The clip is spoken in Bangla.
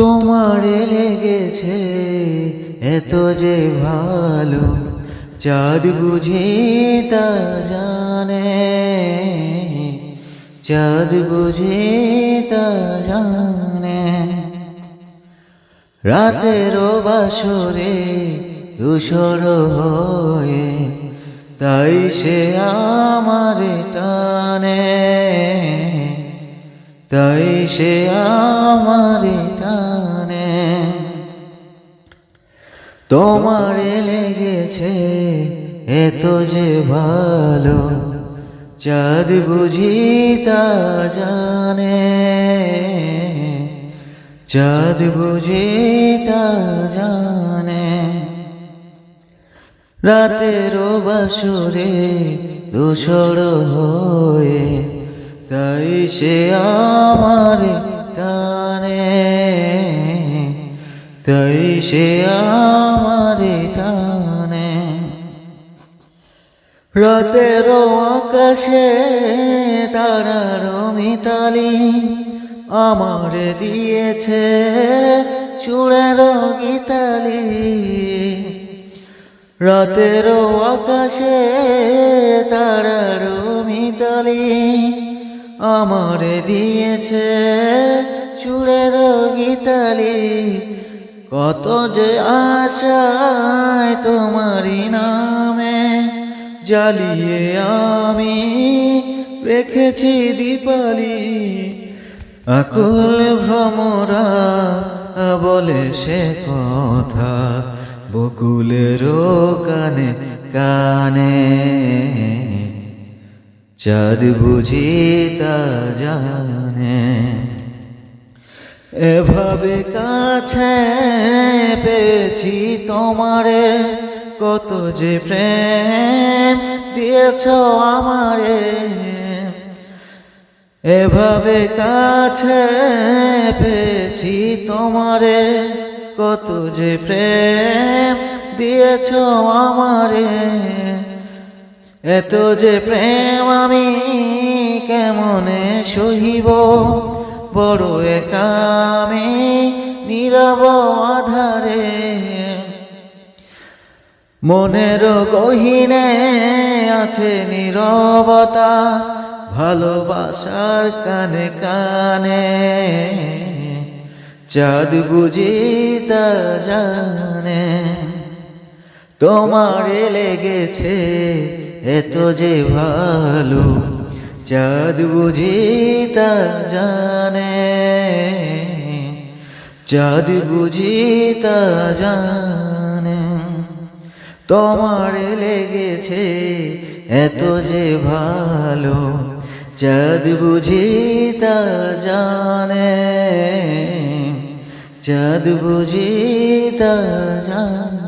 তোমারে লেগেছে এত যে ভালো, চাঁদ বুঝি তা জানে, চাঁদ বুঝি তা জানে। রাতেরও বাসরে ধূসর হয়ে তাই সে আমারে টানে, তাই সে আমারে টানে। তোমারে লেগেছে এত যে ভালো, চাঁদ বুঝি তা জানে, চাঁদ বুঝি তা জানে। রাতেরও বাসরে ধূসর হয়ে তাই সে আমারে টানে, তাই সে আমারে টানে। রাতেরও আকাশে তারার মিতালি আমারে দিয়েছে সুরের গীতালি। রাতেরও আকাশে তারার মিতালি আমারে দিয়েছে সুরের গীতালি। কত যে আশায় তোমারি নামে জ্বালিয়ে আমি রেখেছি দীপালি। আকুল ভ্রমরা বলে সে কথা বকুলেরও কানে কানে, চাঁদ বুঝি তা জানে। এভাবে কাছে পেয়েছি তোমারে, কত যে প্রেম দিয়েছ আমারে। এভাবে কাছে পেয়েছি তোমারে, কত যে প্রেম দিয়েছ আমারে। এত যে প্রেম আমি কেমনে সহিব, বড় একা আমি নীরব আধারে। মনের গহীনে আছে নীরবতা, ভালোবাসার কানে কানে, চাঁদ বুঝি তা জানে। তোমারে লেগেছে এত যে ভালো, চাঁদ বুঝি তা জানে, চাঁদ বুঝি তা জানে। তোমারে লেগেছে এত যে ভালো, চাঁদ বুঝি তা জানে, চাঁদ বুঝি তা জানে।